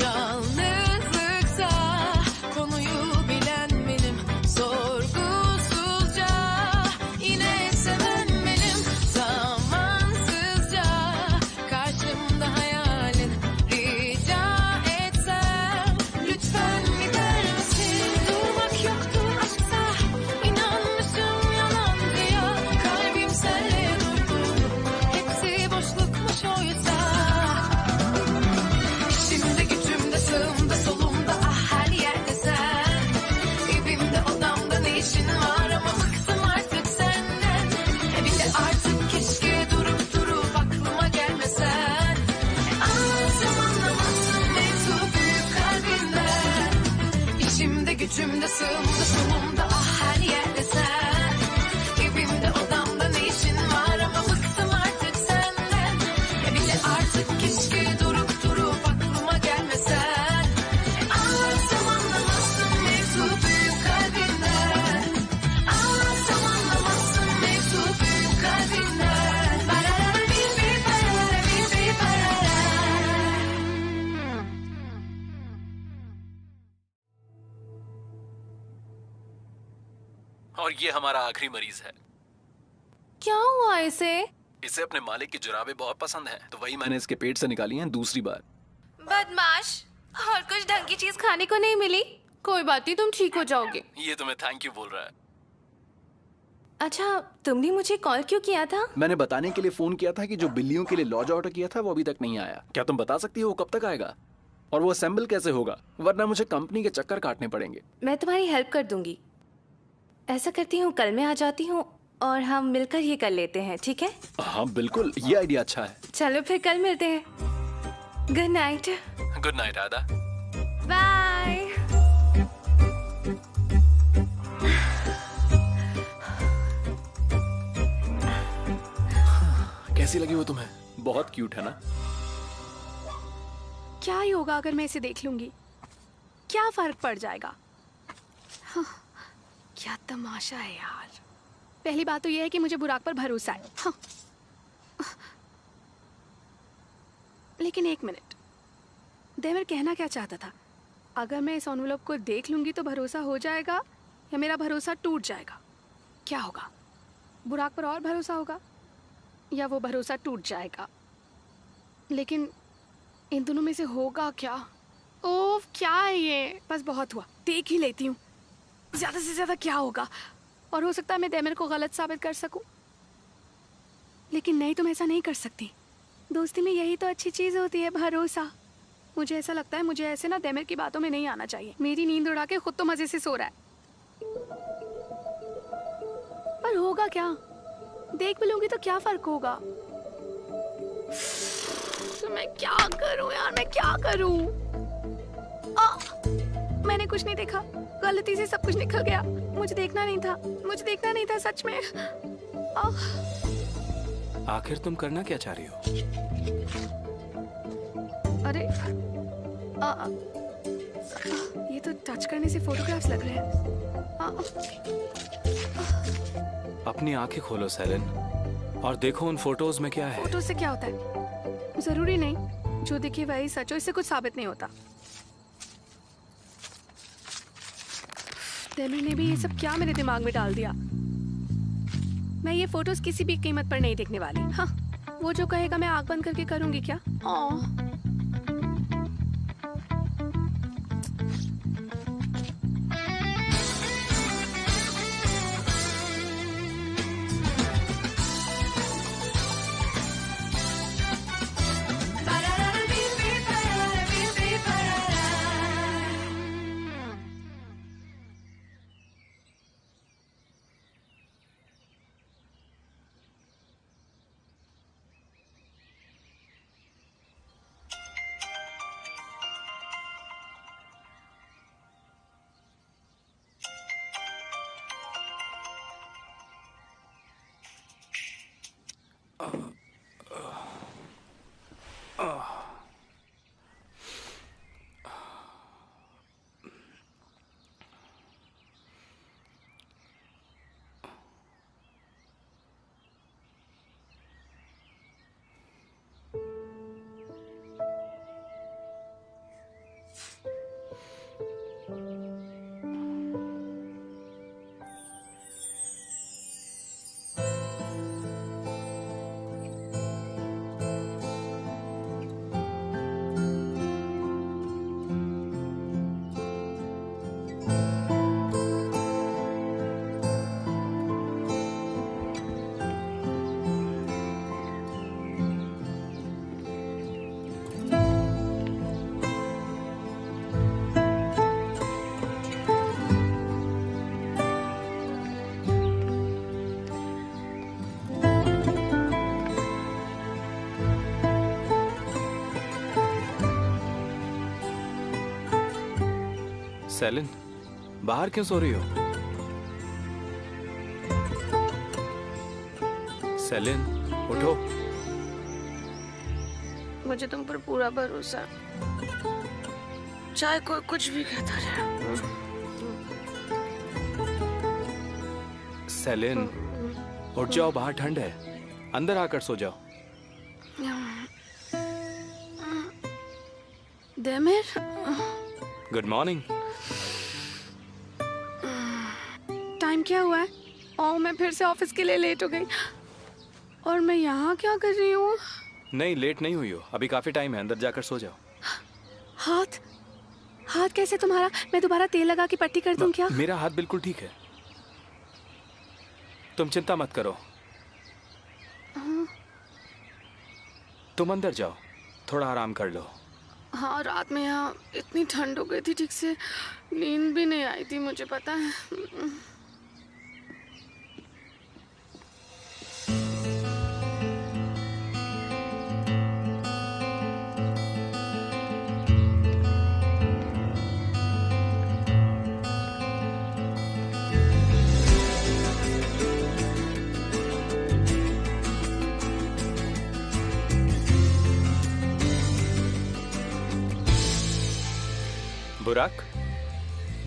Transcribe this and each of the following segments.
Yalnızlıksa konuyu bilen benim, sorgusuzca yine seven benim, zamansızca karşımda hayalin, rica etsem lütfen gider misin? Durmak yoktu aşksa, inanmışım yalancıya, kalbim senle durdu, hepsi boşlukmuş oysa. İçimde gücümde sağımda solumda ah her yerde sen, evimde odamda ne işin var ama bıktım artık senden. Bir de artık keşke durup durup aklıma gelmesen. Anlatsam anlamazsın mevzu büyük kalbinden. İçimde gücümde sağımda solumda ah her yerde sen, evimde odamda ne işin var ama bıktım artık senden. Bir de artık keşke durup durup aklıma gelmesen. Anlatsam anlamazsın mevzu büyük kalbinden. Anlatsam anlamazsın mevzu büyük kalbinden. Barara bir barara bir barara. और ये हमारा आखिरी मरीज है। क्या हुआ इसे? इसे अपने मालिक की जुराबें बहुत पसंद हैं, तो वही मैंने इसके पेट से निकाली हैं दूसरी बार। बदमाश, और कुछ ढंग की चीज खाने को नहीं मिली? कोई बात नहीं, तुम ठीक हो जाओगे। ये तुम्हें थैंक यू बोल रहा है। अच्छा, तुमने मुझे कॉल क्यों किया था? मैंने बताने के लिए फोन किया था कि जो बिल्लियों के लिए लॉज ऑर्डर किया था वो अभी तक नहीं आया। क्या तुम बता सकती हो वो कब तक आएगा? और वो असेंबल कैसे होगा? वरना मुझे कंपनी के चक्कर काटने पड़ेंगे। मैं तुम्हारी हेल्प कर दूंगी। ऐसा करती हूँ, कल मैं आ जाती हूँ और हम मिलकर ये कर लेते हैं, ठीक है? हाँ बिल्कुल, ये आइडिया अच्छा है। चलो फिर कल मिलते हैं। Good night. गुड नाइट आदा। बाय। कैसी लगी वो तुम्हें? बहुत क्यूट है ना? क्या ही होगा अगर मैं इसे देख लूंगी? क्या फर्क पड़ जाएगा? हाँ, क्या तमाशा है यार। पहली बात तो यह है कि मुझे बुराक पर भरोसा है। हाँ। लेकिन एक मिनट, देवर कहना क्या चाहता था? अगर मैं इस एनवेलप को देख लूंगी तो भरोसा हो जाएगा या मेरा भरोसा टूट जाएगा? क्या होगा? बुराक पर और भरोसा होगा या वो भरोसा टूट जाएगा? लेकिन इन दोनों में से होगा क्या? ओह क्या है ये? बस बहुत हुआ, देख ही लेती हूँ। ज्यादा से ज्यादा क्या होगा? और हो सकता है मैं देमिर को गलत साबित कर सकूं, लेकिन नहीं, तुम ऐसा नहीं कर सकती। दोस्ती में यही तो अच्छी चीज होती है, भरोसा। मुझे ऐसा लगता है मुझे ऐसे ना देमिर की बातों में नहीं आना चाहिए। मेरी नींद उड़ा के खुद तो मजे से सो रहा है, पर होगा क्या? देख भी लूंगी तो क्या फर्क होगा? तो मैं क्या करूं यार, मैं क्या करूं? मैंने कुछ नहीं देखा, गलती से सब कुछ निकल गया। मुझे देखना नहीं था, मुझे देखना नहीं था सच में। आखिर तुम करना क्या चाह रही हो? अरे ये तो टच करने से फोटोग्राफ्स लग रहे हैं। अपनी आंखें खोलो सेलन और देखो उन फोटोज में क्या है। फोटो से क्या होता है? जरूरी नहीं जो दिखे वही सच हो, इससे कुछ साबित नहीं होता। देमिर ने भी ये सब क्या मेरे दिमाग में डाल दिया। मैं ये फोटोज किसी भी कीमत पर नहीं देखने वाली। हाँ, वो जो कहेगा मैं आंख बंद करके करूंगी क्या? सेलिन, बाहर क्यों सो रही हो? सेलिन, उठो। मुझे तुम पर पूरा भरोसा, चाहे कोई कुछ भी कहता रहे। सेलिन, उठ जाओ, बाहर ठंड है, अंदर आकर सो जाओ। देमिर, गुड मॉर्निंग। टाइम क्या हुआ है? ओह, मैं फिर से ऑफिस के लिए लेट हो गई। और मैं यहाँ क्या कर रही हूँ? नहीं, लेट नहीं हुई हो, अभी काफी टाइम है, अंदर जाकर सो जाओ। हाथ हाथ कैसे तुम्हारा? मैं दोबारा तेल लगा के पट्टी कर दूं क्या? मेरा हाथ बिल्कुल ठीक है, तुम चिंता मत करो। तुम अंदर जाओ, थोड़ा आराम कर लो। हाँ, रात में यहाँ इतनी ठंड हो गई थी, ठीक से नींद भी नहीं आई थी, मुझे पता है। बुराक,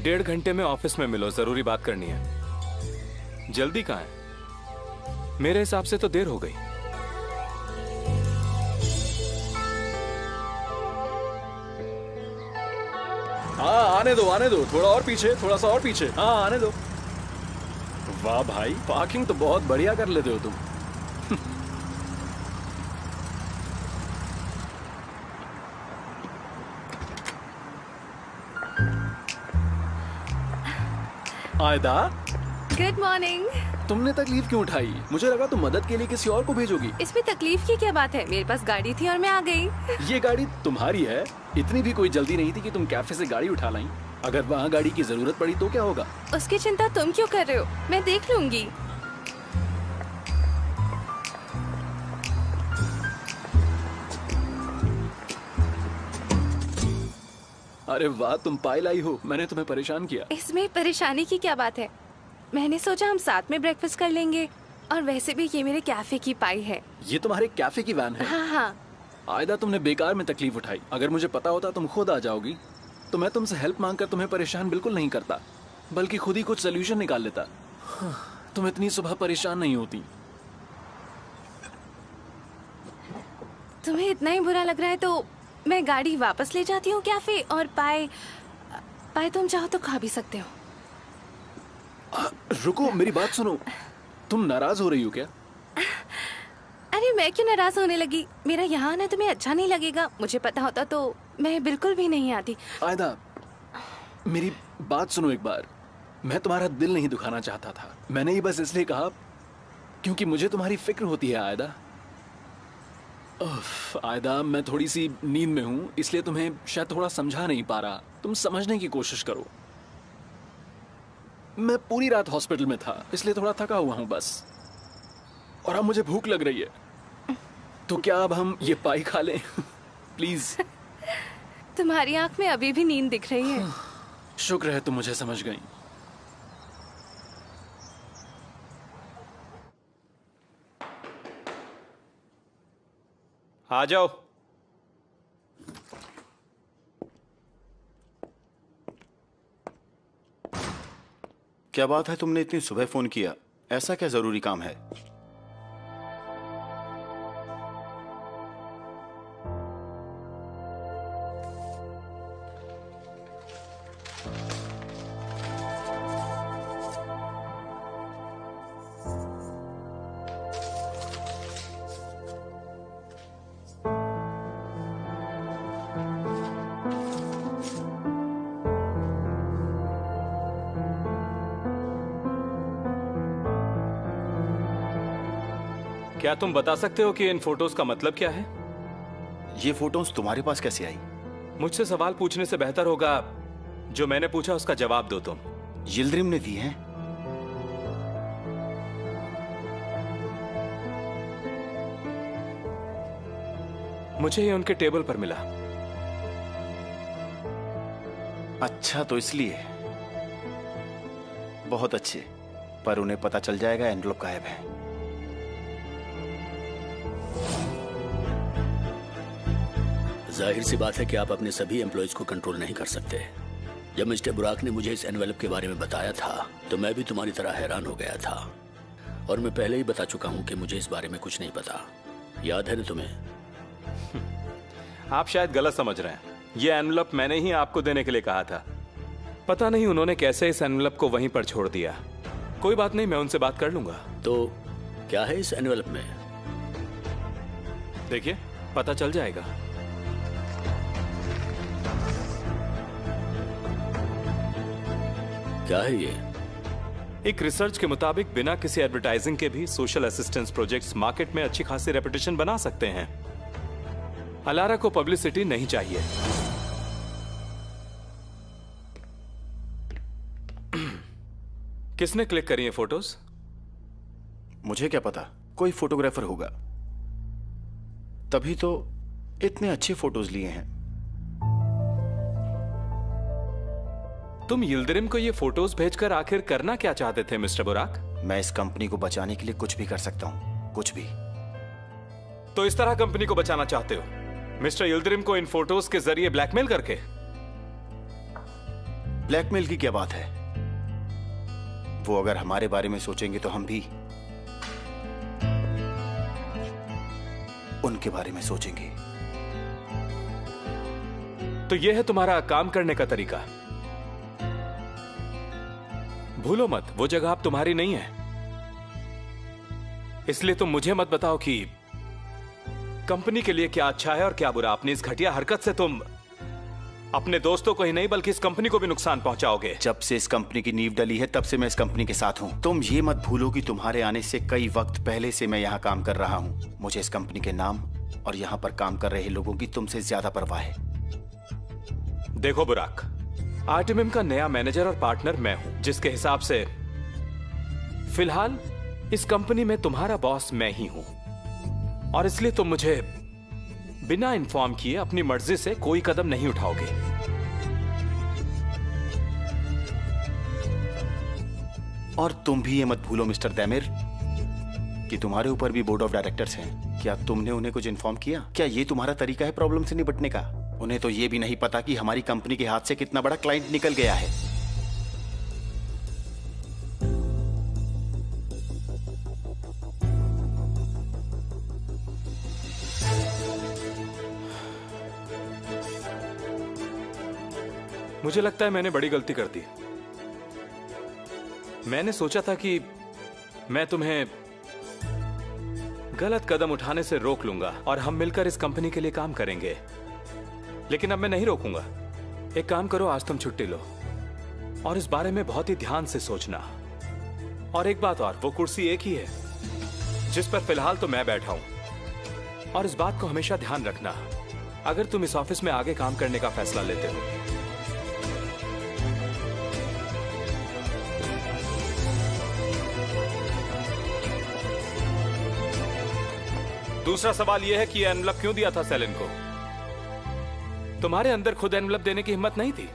1.5 घंटे में ऑफिस में मिलो, जरूरी बात करनी है। जल्दी कहाँ है? मेरे हिसाब से तो देर हो गई। हाँ, आने दो, थोड़ा और पीछे, थोड़ा सा और पीछे। हाँ, आने दो। वाह भाई, पार्किंग तो बहुत बढ़िया कर लेते हो तुम। आयदा, गुड मॉर्निंग। तुमने तकलीफ क्यों उठाई? मुझे लगा तुम मदद के लिए किसी और को भेजोगी। इसमें तकलीफ की क्या बात है? मेरे पास गाड़ी थी और मैं आ गई। ये गाड़ी तुम्हारी है, इतनी भी कोई जल्दी नहीं थी कि तुम कैफे से गाड़ी उठा लाई। अगर वहाँ गाड़ी की जरूरत पड़ी तो क्या होगा? उसकी चिंता तुम क्यों कर रहे हो? मैं देख लूंगी। अरे वाह, तुम पाई लाई हो, मैंने तुम्हें परेशान किया। इसमें परेशानी की क्या बात है? मैंने सोचा हम साथ में ब्रेकफास्ट कर लेंगे, और वैसे भी ये मेरे कैफे की पाई है। ये तुम्हारे कैफे की वैन है? हाँ हाँ। आयदा, तुमने बेकार में तकलीफ उठाई। अगर मुझे पता होता तुम खुद आ जाओगी तो मैं तुमसे हेल्प मांगकर तुम्हें परेशान बिल्कुल नहीं करता, बल्कि खुद ही कुछ सोल्यूशन निकाल लेता। तुम इतनी सुबह परेशान नहीं होती। तुम्हें इतना ही बुरा लग रहा है तो मैं गाड़ी वापस ले जाती हूँ कैफे, और पाए तुम चाहो तो खा भी सकते हो। रुको, मेरी बात सुनो। तुम नाराज हो रही हो क्या? अरे मैं क्यों नाराज होने लगी? मेरा यहाँ आना तुम्हें अच्छा नहीं लगेगा। मुझे पता होता तो मैं बिल्कुल भी नहीं आती। आयदा, मेरी बात सुनो एक बार। मैं तुम्हारा दिल नहीं दुखाना चाहता था, मैंने ये बस इसलिए कहा क्योंकि मुझे तुम्हारी फिक्र होती है। आयदा, आयदा, मैं थोड़ी सी नींद में हूँ, इसलिए तुम्हें शायद थोड़ा समझा नहीं पा रहा। तुम समझने की कोशिश करो। मैं पूरी रात हॉस्पिटल में था, इसलिए थोड़ा थका हुआ हूँ बस। और अब मुझे भूख लग रही है, तो क्या अब हम ये पाई खा लें? प्लीज। तुम्हारी आंख में अभी भी नींद दिख रही है। शुक्र है तुम मुझे समझ गई। आ जाओ। क्या बात है, तुमने इतनी सुबह फोन किया? ऐसा क्या जरूरी काम है? क्या तुम बता सकते हो कि इन फोटोज का मतलब क्या है? ये फोटोज तुम्हारे पास कैसे आई? मुझसे सवाल पूछने से बेहतर होगा जो मैंने पूछा उसका जवाब दो तुम। यिल्द्रिम ने दी हैं? मुझे ये उनके टेबल पर मिला। अच्छा, तो इसलिए। बहुत अच्छे, पर उन्हें पता चल जाएगा एनवलप गायब है। जाहिर सी बात है कि आप अपने सभी एम्प्लॉयज को कंट्रोल नहीं कर सकते। जब मिस्टर बुराक ने मुझे इस एनवेलप के बारे में बताया था तो मैं भी तुम्हारी तरह हैरान हो गया था, और मैं पहले ही बता चुका हूं कि मुझे इस बारे में कुछ नहीं पता। याद है ना तुम्हें? आप शायद गलत समझ रहे हैं। ये एनवेलप मैंने ही आपको देने के लिए कहा था। पता नहीं उन्होंने कैसे इस एनवेलप को वहीं पर छोड़ दिया। कोई बात नहीं, मैं उनसे बात कर लूंगा। तो क्या है इस एनवेलप में? देखिए, पता चल जाएगा। क्या है ये? एक रिसर्च के मुताबिक बिना किसी एडवर्टाइजिंग के भी सोशल असिस्टेंस प्रोजेक्ट्स मार्केट में अच्छी खासी रेपुटेशन बना सकते हैं। अलारा को पब्लिसिटी नहीं चाहिए। किसने क्लिक करी है फोटोज? मुझे क्या पता, कोई फोटोग्राफर होगा, तभी तो इतने अच्छे फोटोज लिए हैं। तुम यिल्दिरिम को ये फोटोज भेजकर आखिर करना क्या चाहते थे मिस्टर बुराक? मैं इस कंपनी को बचाने के लिए कुछ भी कर सकता हूं, कुछ भी। तो इस तरह कंपनी को बचाना चाहते हो, मिस्टर यिल्दिरिम को इन फोटोज के जरिए ब्लैकमेल करके? ब्लैकमेल की क्या बात है? वो अगर हमारे बारे में सोचेंगे तो हम भी उनके बारे में सोचेंगे। तो यह है तुम्हारा काम करने का तरीका। भूलो मत, वो जगह अब तुम्हारी नहीं है। इसलिए तुम मुझे मत बताओ कि कंपनी के लिए क्या अच्छा है और क्या बुरा। अपनी इस घटिया हरकत से तुम अपने दोस्तों को ही नहीं बल्कि इस कंपनी को भी नुकसान पहुंचाओगे। जब से इस कंपनी की नींव डली है तब से मैं इस कंपनी के साथ हूं। तुम ये मत भूलो कि तुम्हारे आने से कई वक्त पहले से मैं यहाँ काम कर रहा हूं। मुझे इस कंपनी के नाम और यहाँ पर काम कर रहे लोगों की तुमसे ज्यादा परवाह है। देखो बुराक, आर्टिमिम का नया मैनेजर और पार्टनर मैं हूं, जिसके हिसाब से फिलहाल इस कंपनी में तुम्हारा बॉस मैं ही हूं, और इसलिए तुम मुझे बिना इन्फॉर्म किए अपनी मर्जी से कोई कदम नहीं उठाओगे। और तुम भी ये मत भूलो मिस्टर दैमिर कि तुम्हारे ऊपर भी बोर्ड ऑफ डायरेक्टर्स हैं। क्या तुमने उन्हें कुछ इन्फॉर्म किया? क्या ये तुम्हारा तरीका है प्रॉब्लम से निपटने का? उन्हें तो ये भी नहीं पता कि हमारी कंपनी के हाथ से कितना बड़ा क्लाइंट निकल गया है। मुझे लगता है मैंने बड़ी गलती कर दी। मैंने सोचा था कि मैं तुम्हें गलत कदम उठाने से रोक लूंगा और हम मिलकर इस कंपनी के लिए काम करेंगे, लेकिन अब मैं नहीं रोकूंगा। एक काम करो, आज तुम छुट्टी लो और इस बारे में बहुत ही ध्यान से सोचना। और एक बात और, वो कुर्सी एक ही है जिस पर फिलहाल तो मैं बैठा हूं, और इस बात को हमेशा ध्यान रखना अगर तुम इस ऑफिस में आगे काम करने का फैसला लेते हो। दूसरा सवाल यह है कि यह एनवलप क्यों दिया था सेलिन को? तुम्हारे अंदर खुद एनवलप देने की हिम्मत नहीं थी?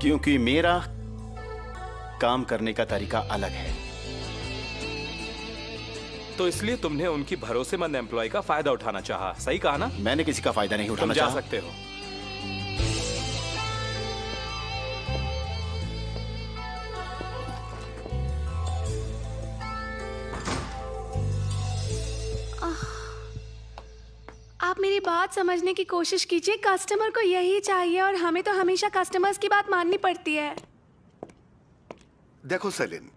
क्योंकि मेरा काम करने का तरीका अलग है। तो इसलिए तुमने उनकी भरोसेमंद एम्प्लॉय का फायदा उठाना चाहा। सही कहा ना? मैंने किसी का फायदा नहीं उठाना तुम जा चाहा। सकते हो। आप मेरी बात समझने की कोशिश कीजिए। कस्टमर को यही चाहिए और हमें तो हमेशा कस्टमर्स की बात माननी पड़ती है। देखो सेलिन,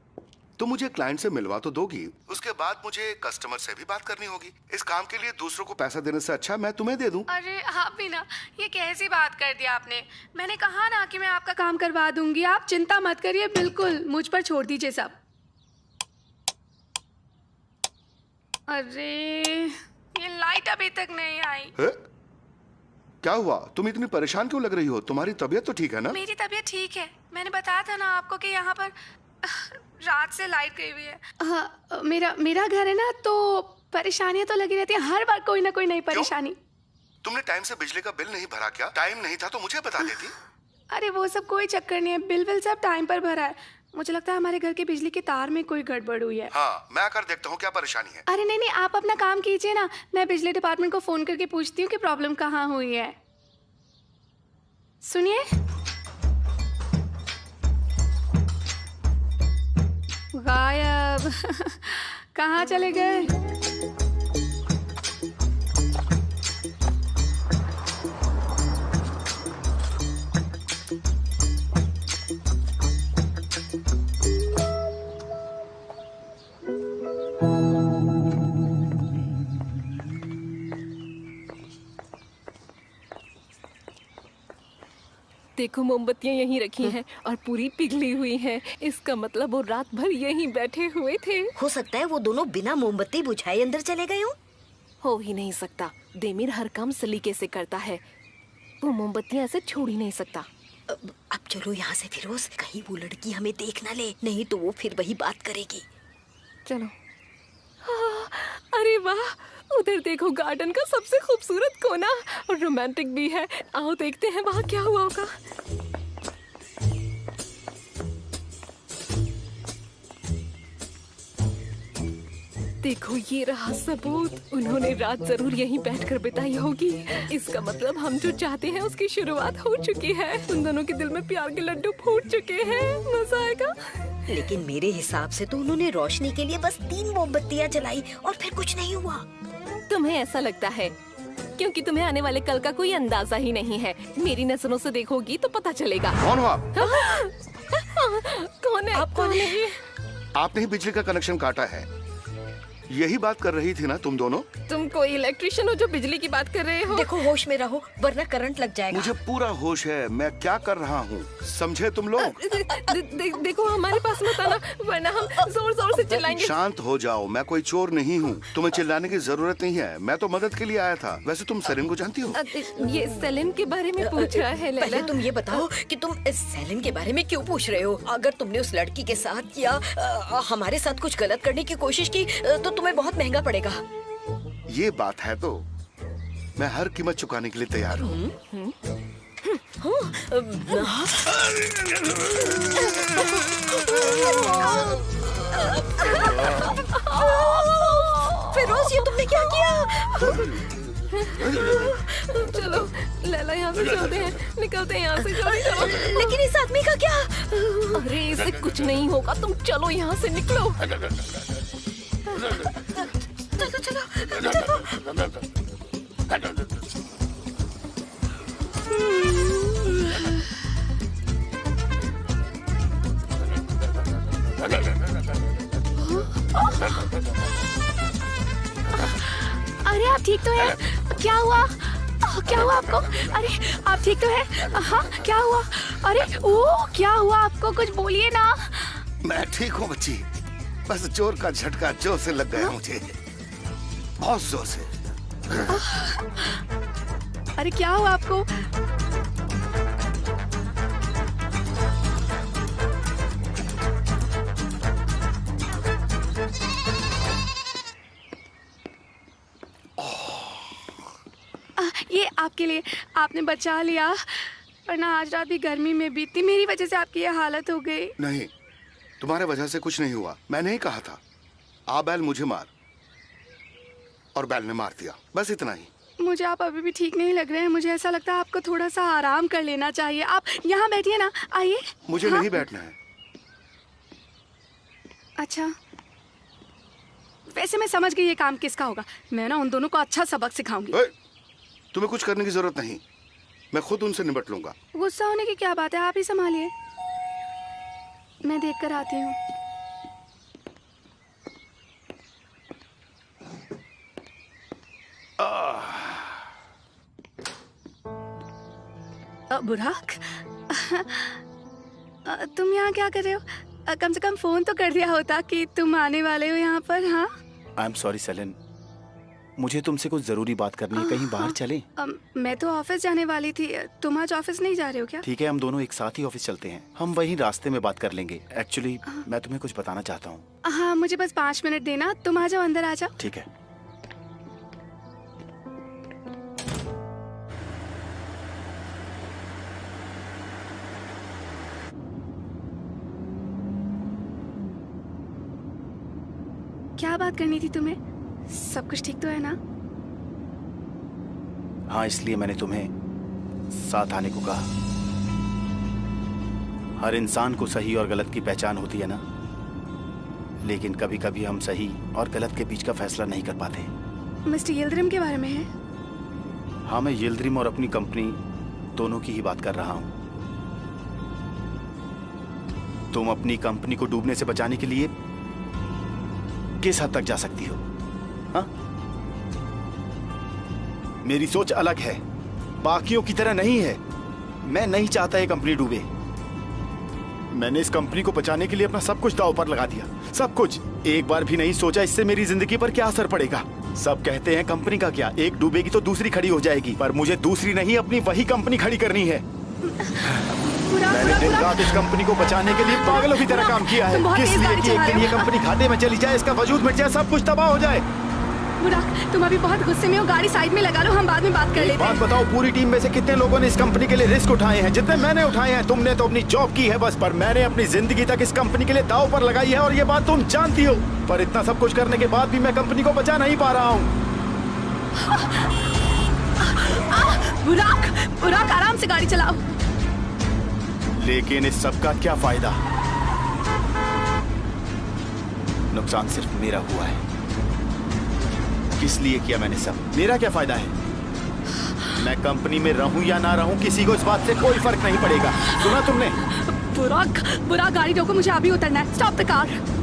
तुम मुझे क्लाइंट से मिलवा तो दोगी, उसके बाद मुझे कस्टमर से भी बात करनी होगी। इस काम के लिए दूसरों को पैसा देने से अच्छा मैं तुम्हें दे दूं। अरे आप भी ना, ये कैसी बात कर दी आपने। मैंने कहा ना कि मैं आपका काम करवा दूंगी। आप चिंता मत करिए, बिल्कुल मुझ पर छोड़ दीजिए सब। अरे ये लाइट अभी तक नहीं आई है? क्या हुआ? तुम इतनी परेशान क्यों लग रही हो? तुम्हारी तबीयत तो ठीक है ना? मेरी तबीयत ठीक है। मैंने बताया था ना आपको कि यहाँ पर रात से लाइट गई हुई है। मेरा घर है ना, तो परेशानियां तो लगी रहती है हर बार, कोई ना कोई नई परेशानी। तुमने टाइम से बिजली का बिल नहीं भरा क्या? टाइम नहीं था तो मुझे बता देती। अरे वो सब कोई चक्कर नहीं है, बिल सब टाइम पर भरा है। मुझे लगता है हमारे घर के बिजली के तार में कोई गड़बड़ हुई है। हाँ, मैं आकर देखता हूँ क्या परेशानी है। अरे नहीं, आप अपना काम कीजिए ना, मैं बिजली डिपार्टमेंट को फोन करके पूछती हूँ कि प्रॉब्लम कहाँ हुई है। सुनिए, गायब। कहाँ चले गए? देखो मोमबत्तियां यहीं रखी हैं और पूरी पिघली हुई हैं। इसका मतलब वो रात भर यहीं बैठे हुए थे। हो सकता है वो दोनों बिना मोमबत्ती बुझाए अंदर चले गए हो ही नहीं सकता। देमिर हर काम सलीके से करता है, वो मोमबत्तियां ऐसे छोड़ ही नहीं सकता। अब चलो यहाँ से फिरोज, कहीं वो लड़की हमें देख ना ले, नहीं तो वो फिर वही बात करेगी। चलो। अरे वाह, उधर देखो, गार्डन का सबसे खूबसूरत कोना और रोमांटिक भी है। आओ देखते हैं वहाँ क्या हुआ होगा। देखो ये रहा सबूत, उन्होंने रात जरूर यहीं बैठकर बिताई होगी। इसका मतलब हम जो चाहते हैं उसकी शुरुआत हो चुकी है। उन दोनों के दिल में प्यार के लड्डू फूट चुके हैं। मजा आएगा। लेकिन मेरे हिसाब से तो उन्होंने रोशनी के लिए बस 3 मोमबत्तियां जलाई और फिर कुछ नहीं हुआ। तुम्हें ऐसा लगता है क्योंकि तुम्हें आने वाले कल का कोई अंदाजा ही नहीं है। मेरी नजरों से देखोगी तो पता चलेगा। कौन हो आप? कौन है? आप कौन है? ये? आपने ही बिजली का कनेक्शन काटा है, यही बात कर रही थी ना तुम दोनों? तुम कोई इलेक्ट्रिशियन हो जो बिजली की बात कर रहे हो? देखो होश में रहो वरना करंट लग जाएगा। मुझे पूरा होश है, मैं क्या कर रहा हूँ, समझे तुम लोग? देखो हमारे पास मत आना वरना हम जोर जोर से चिल्लाएंगे। शांत हो जाओ, मैं कोई चोर नहीं हूँ, तुम्हें चिल्लाने की जरूरत नहीं है। मैं तो मदद के लिए आया था। वैसे तुम सलीम को जानती हो? ये सलीम के बारे में पूछ रहा है। पहले तुम ये बताओ कि तुम इस सलीम के बारे में क्यों पूछ रहे हो? अगर तुमने उस लड़की के साथ या हमारे साथ कुछ गलत करने की कोशिश की तो तुम्हें बहुत महंगा पड़ेगा। ये बात है तो मैं हर कीमत चुकाने के लिए तैयार हूँ। फिरोज ये तुमने क्या किया? चलो लैला यहाँ से चलते हैं, निकलते हैं यहाँ से। चलो। लेकिन इस आदमी का क्या? अरे इसे कुछ नहीं होगा, तुम चलो यहाँ से, निकलो। अरे आप ठीक तो हैं? क्या हुआ? क्या हुआ आपको? अरे आप ठीक तो हैं? हाँ क्या हुआ? अरे ओ क्या हुआ आपको? कुछ बोलिए ना। मैं ठीक हूँ बच्ची, बस जोर का झटका जोर से लग गया मुझे, बहुत जोर से। अरे क्या हुआ आपको? ये आपके लिए, आपने बचा लिया, वरना आज रात भी गर्मी में बीती। मेरी वजह से आपकी ये हालत हो गई। नहीं, तुम्हारे वजह से कुछ नहीं हुआ। मैंने ही कहा था आ बैल मुझे मार, और बैल ने मार दिया, बस इतना ही। मुझे आप अभी भी ठीक नहीं लग रहे हैं। मुझे ऐसा लगता है आपको थोड़ा सा आराम कर लेना चाहिए। आप यहाँ बैठिए ना, आइए। मुझे हाँ? नहीं बैठना है। अच्छा, वैसे मैं समझ गई ये काम किसका होगा। मैं ना उन दोनों को अच्छा सबक सिखाऊंगी। तुम्हें कुछ करने की जरूरत नहीं, मैं खुद उनसे निपट लूंगा। गुस्सा होने की क्या बात है, आप ही संभालिए। मैं देख कर आती हूँ। बुराक, तुम यहाँ क्या कर रहे हो? कम से कम फोन तो कर दिया होता कि तुम आने वाले हो यहाँ पर। हाँ आई एम सॉरी सेलिन, मुझे तुमसे कुछ जरूरी बात करनी है। कहीं बाहर चलें? मैं तो ऑफिस जाने वाली थी। तुम आज ऑफिस नहीं जा रहे हो क्या? ठीक है, हम दोनों एक साथ ही ऑफिस चलते हैं। हम वहीं रास्ते में बात कर लेंगे। एक्चुअली मैं तुम्हें कुछ बताना चाहता हूँ। हाँ मुझे बस 5 मिनट देना। तुम आ जाओ, अंदर आ जाओ। ठीक है। क्या बात करनी थी तुम्हें? सब कुछ ठीक तो है ना? हाँ, इसलिए मैंने तुम्हें साथ आने को कहा। हर इंसान को सही और गलत की पहचान होती है ना, लेकिन कभी कभी हम सही और गलत के बीच का फैसला नहीं कर पाते। मिस्टर यिल्ड्रिम के बारे में है? हाँ, मैं यिल्ड्रिम और अपनी कंपनी दोनों की ही बात कर रहा हूं। तुम अपनी कंपनी को डूबने से बचाने के लिए किस हद तक जा सकती हो? हाँ? मेरी सोच अलग है, बाकियों की तरह नहीं है। मैं नहीं चाहता ये कंपनी डूबे। मैंने इस कंपनी को बचाने के लिए अपना सब कुछ दांव पर लगा दिया, सब कुछ। एक बार भी नहीं सोचा इससे मेरी जिंदगी पर क्या असर पड़ेगा। सब कहते हैं कंपनी का क्या, एक डूबेगी तो दूसरी खड़ी हो जाएगी, पर मुझे दूसरी नहीं, अपनी वही कंपनी खड़ी करनी है। मैंने दिन रात इस कंपनी को बचाने के लिए पागलों की तरह काम किया है, किस लिए कि एक दिन ये कंपनी घाटे में चली जाए, इसका वजूद मिट जाए, सब कुछ तबाह हो जाए। बुराक, तुम अभी बहुत गुस्से में हो, गाड़ी साइड में लगा लो, हम बाद में बात कर लेते हैं। बात बताओ, पूरी टीम में से कितने लोगों ने इस कंपनी के लिए रिस्क उठाए हैं? जितने मैंने उठाए हैं। तुमने तो अपनी जॉब की है बस, पर मैंने अपनी जिंदगी तक इस कंपनी के लिए दांव पर लगाई है, और ये बात तुम जानती हो। पर इतना सब कुछ करने के बाद भी मैं कंपनी को बचा नहीं पा रहा हूँ। बुराक, बुराक, आराम से गाड़ी चलाओ। लेकिन इस सब का क्या फायदा? नुकसान सिर्फ मेरा हुआ है। किस लिए किया मैंने सब? मेरा क्या फायदा है? मैं कंपनी में रहूं या ना रहूं, किसी को इस बात से कोई फर्क नहीं पड़ेगा। सुना तुमने? बुराक, बुराक, गाड़ी रोको, मुझे अभी उतरना है। Stop the car.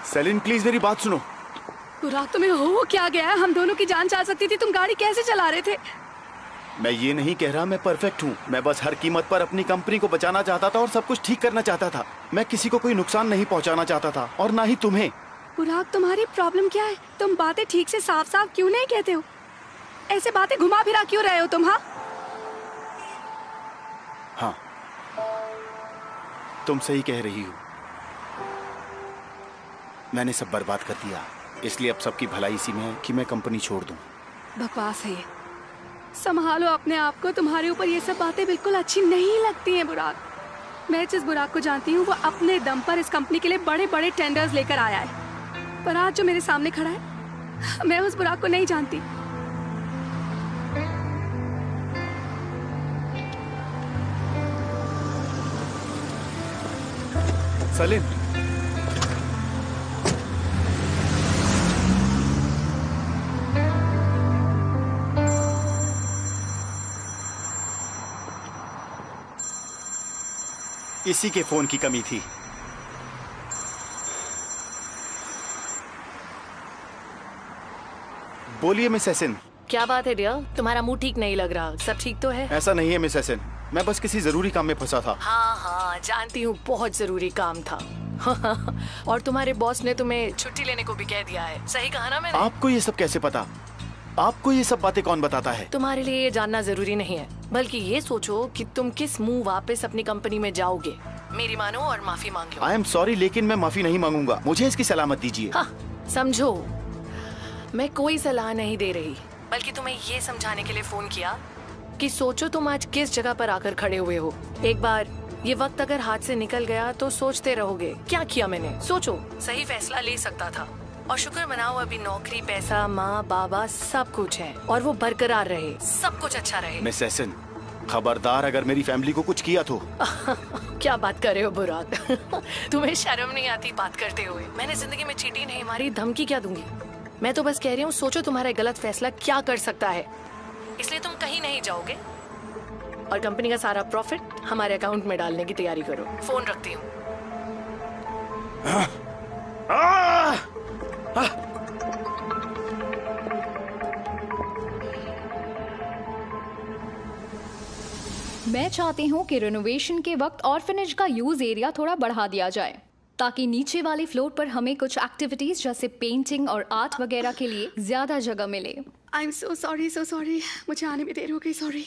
Celine, please मेरी बात सुनो। बुराक, तुम्हें हो क्या गया है? हम दोनों की जान जा सकती थी, तुम गाड़ी कैसे चला रहे थे? मैं ये नहीं कह रहा मैं परफेक्ट हूँ। मैं बस हर कीमत पर अपनी कंपनी को बचाना चाहता था और सब कुछ ठीक करना चाहता था। मैं किसी को कोई नुकसान नहीं पहुँचाना चाहता था, और ना ही तुम्हें। बुराक, तुम्हारी प्रॉब्लम क्या है? तुम बातें ठीक से साफ साफ क्यों नहीं कहते हो? ऐसे बातें घुमा फिरा क्यों रहे हो तुम? हाँ, तुम सही कह रही हो। मैंने सब बर्बाद कर दिया, इसलिए अब सबकी भलाई इसी में है कि मैं कंपनी छोड़ दूं। बकवास है ये। संभालो अपने आप को, तुम्हारे ऊपर ये सब बातें बिल्कुल अच्छी नहीं लगती हैं बुराक। मैं जिस बुराक को जानती हूँ वो अपने दम पर इस कंपनी के लिए बड़े बड़े टेंडर्स लेकर आया है, पर आज जो मेरे सामने खड़ा है, मैं उस बुराक को नहीं जानती। सेलिन, इसी के फोन की कमी थी। बोलिए मिस एसन। क्या बात है डियर, तुम्हारा मुंह ठीक नहीं लग रहा। सब ठीक तो है? ऐसा नहीं है मिस एसन, मैं बस किसी जरूरी काम में फंसा था। हाँ हाँ, जानती हूँ, बहुत जरूरी काम था। और तुम्हारे बॉस ने तुम्हें छुट्टी लेने को भी कह दिया है। सही कहा ना मैंने? आपको ये सब कैसे पता? आपको ये सब बातें कौन बताता है? तुम्हारे लिए ये जानना जरूरी नहीं है, बल्कि ये सोचो कि तुम किस मुंह वापस अपनी कंपनी में जाओगे। मेरी मानो और माफी मांग लो। आई एम सॉरी, लेकिन मैं माफी नहीं मांगूंगा। मुझे इसकी सलामत दीजिए। हाँ, समझो, मैं कोई सलाह नहीं दे रही, बल्कि तुम्हें ये समझाने के लिए फोन किया कि सोचो तुम आज किस जगह पर आकर खड़े हुए हो। एक बार ये वक्त अगर हाथ से निकल गया तो सोचते रहोगे क्या किया मैंने। सोचो, सही फैसला ले सकता था। और शुक्र मनाओ अभी नौकरी, पैसा, माँ बाबा सब कुछ है, और वो बरकरार रहे, सब कुछ अच्छा रहे। मिस एसन, खबरदार अगर मेरी फैमिली को कुछ किया तो। क्या बात कर रहे हो बुराक? तुम्हें शर्म नहीं आती बात करते हुए? मैंने जिंदगी में चीटी नहीं मारी, धमकी क्या दूंगी? मैं तो बस कह रही हूँ, सोचो तुम्हारा गलत फैसला क्या कर सकता है। इसलिए तुम कहीं नहीं जाओगे और कंपनी का सारा प्रॉफिट हमारे अकाउंट में डालने की तैयारी करो। फोन रखती हूँ। मैं चाहती हूँ कि रिनोवेशन के वक्त ऑर्फनेज का यूज एरिया थोड़ा बढ़ा दिया जाए, ताकि नीचे वाले फ्लोर पर हमें कुछ एक्टिविटीज जैसे पेंटिंग और आर्ट वगैरह के लिए ज्यादा जगह मिले। आई एम सो सॉरी, मुझे आने में देर हो गई, सॉरी।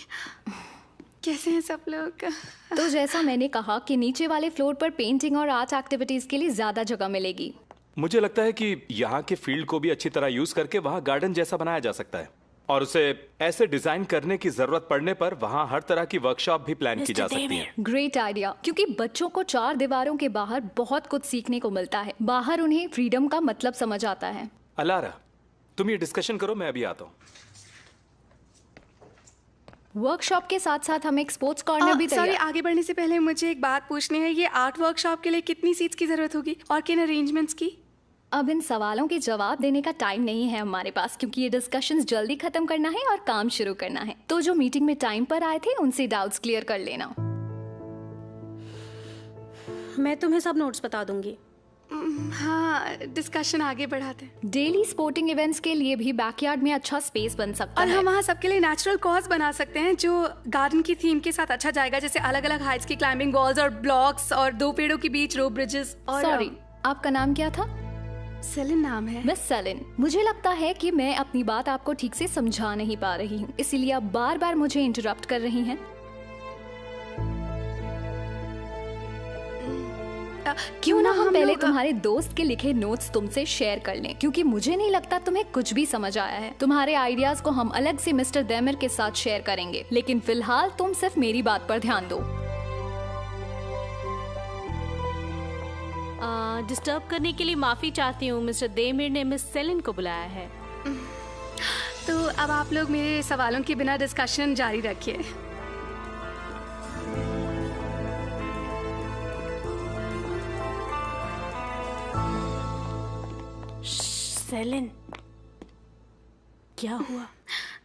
कैसे हैं सब लोग? तो जैसा मैंने कहा कि नीचे वाले फ्लोर पर पेंटिंग और आर्ट एक्टिविटीज के लिए ज्यादा जगह मिलेगी, मुझे लगता है कि यहाँ के फील्ड को भी अच्छी तरह यूज करके वहाँ गार्डन जैसा बनाया जा सकता है और उसे ऐसे डिजाइन करने की जरूरत पड़ने पर वहाँ हर तरह की वर्कशॉप भी प्लान की जा सकती है। ग्रेट आइडिया, क्योंकि बच्चों को 4 दीवारों के बाहर बहुत कुछ सीखने को मिलता है। बाहर उन्हें फ्रीडम का मतलब समझ आता है। अलारा, तुम ये डिस्कशन करो, मैं अभी आता हूँ। वर्कशॉप के साथ साथ हम एक स्पोर्ट्स कॉर्नर भी सॉरी, तैयार। आगे बढ़ने से पहले मुझे एक बात पूछनी है। ये आर्ट वर्कशॉप के लिए कितनी सीट्स की जरूरत होगी और किन अरेंजमेंट्स की? अब इन सवालों के जवाब देने का टाइम नहीं है हमारे पास, क्योंकि ये डिस्कशंस जल्दी खत्म करना है और काम शुरू करना है। तो जो मीटिंग में टाइम पर आए थे उनसे डाउट्स क्लियर कर लेना। मैं तुम्हें सब नोट्स बता दूंगी। हाँ, डिस्कशन आगे बढ़ाते हैं। डेली स्पोर्टिंग इवेंट्स के लिए भी बैकयार्ड में अच्छा स्पेस बन सकता और है। हम वहाँ सबके लिए नेचुरल कॉज बना सकते हैं जो गार्डन की थीम के साथ अच्छा जाएगा, जैसे अलग अलग हाइट्स की क्लाइंबिंग वॉल्स और ब्लॉक्स और 2 पेड़ों के बीच रो ब्रिजेस। और सॉरी, आपका नाम क्या था? सेलिन नाम है। मिस सेलिन, मुझे लगता है कि मैं अपनी बात आपको ठीक से समझा नहीं पा रही हूँ, इसीलिए आप बार बार मुझे इंटरप्ट कर रही हैं। क्यों ना हम पहले तुम्हारे दोस्त के लिखे नोट्स तुमसे शेयर कर लें, क्योंकि मुझे नहीं लगता तुम्हें कुछ भी समझ आया है। तुम्हारे आइडियाज को हम अलग से मिस्टर डेमर के साथ शेयर करेंगे, लेकिन फिलहाल तुम सिर्फ मेरी बात पर ध्यान दो। डिस्टर्ब करने के लिए माफी चाहती हूँ। मिस्टर देमिर ने मिस सेलिन को बुलाया है। तो अब आप लोग मेरे सवालों के बिना डिस्कशन जारी रखिए। सेलिन, क्या हुआ?